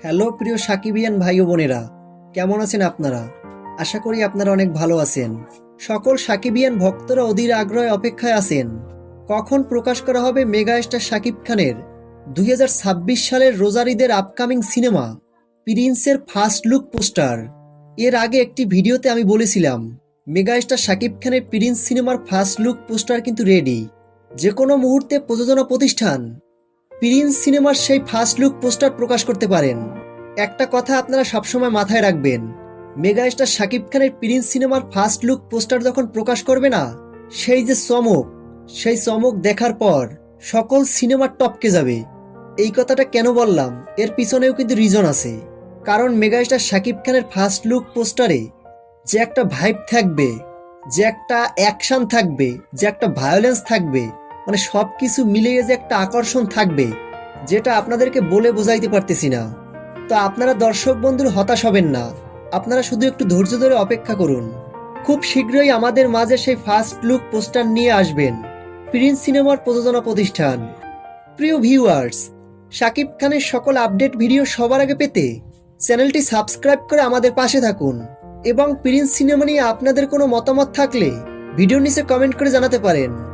Hello প্রিয় সাকিবিয়ান ভাই ও বোনেরা, কেমন আছেন আপনারা? আশা করি আপনারা অনেক ভালো আছেন। সকল সাকিবিয়ান ভক্তরা অধীর আগ্রহে অপেক্ষায় আছেন কখন প্রকাশ করা হবে মেগা স্টার শাকিব খানের 2026 সালের রোজার ঈদের আপকামিং সিনেমা প্রিন্সের ফার্স্ট লুক পোস্টার। এর আগে একটি ভিডিওতে আমি বলেছিলাম মেগা স্টার শাকিব খানের প্রিন্স সিনেমার ফার্স্ট লুক পোস্টার কিন্তু রেডি। যে কোনো মুহূর্তে প্রযোজনা প্রতিষ্ঠান প্রিন্স সিনেমার সেই ফার্স্ট লুক পোস্টার প্রকাশ করতে পারেন। একটা কথা আপনারা সবসময় মাথায় রাখবেন, মেগা স্টার শাকিব খানের প্রিন্স সিনেমার ফার্স্ট লুক পোস্টার যখন প্রকাশ করবে না, সেই যে সেই চমক দেখার পর সকল সিনেমা টপকে যাবে। এই কথাটা কেন বললাম, এর পিছনেও কিন্তু রিজন আছে। কারণ মেগা স্টার শাকিব খানের ফার্স্ট লুক পোস্টারে যে একটা ভাইব থাকবে, যে একটা অ্যাকশন থাকবে, যে একটা ভায়োলেন্স থাকবে, মানে সব কিছু মিলিয়ে যে একটা আকর্ষণ থাকবে, যেটা আপনাদেরকে বলে বোঝাইতে পারতেছি না। তো আপনারা দর্শক বন্ধুর হতাশ হবেন না, আপনারা শুধু একটু ধৈর্য ধরে অপেক্ষা করুন। খুব শীঘ্রই আমাদের মাঝে সেই ফার্স্ট লুক পোস্টার নিয়ে আসবেন প্রিন্স সিনেমার প্রযোজনা প্রতিষ্ঠান। প্রিয় ভিউয়ার্স, শাকিব খানের সকল আপডেট ভিডিও সবার আগে পেতে চ্যানেলটি সাবস্ক্রাইব করে আমাদের পাশে থাকুন এবং প্রিন্স সিনেমা নিয়ে আপনাদের কোনো মতামত থাকলে ভিডিওর নিচে কমেন্ট করে জানাতে পারেন।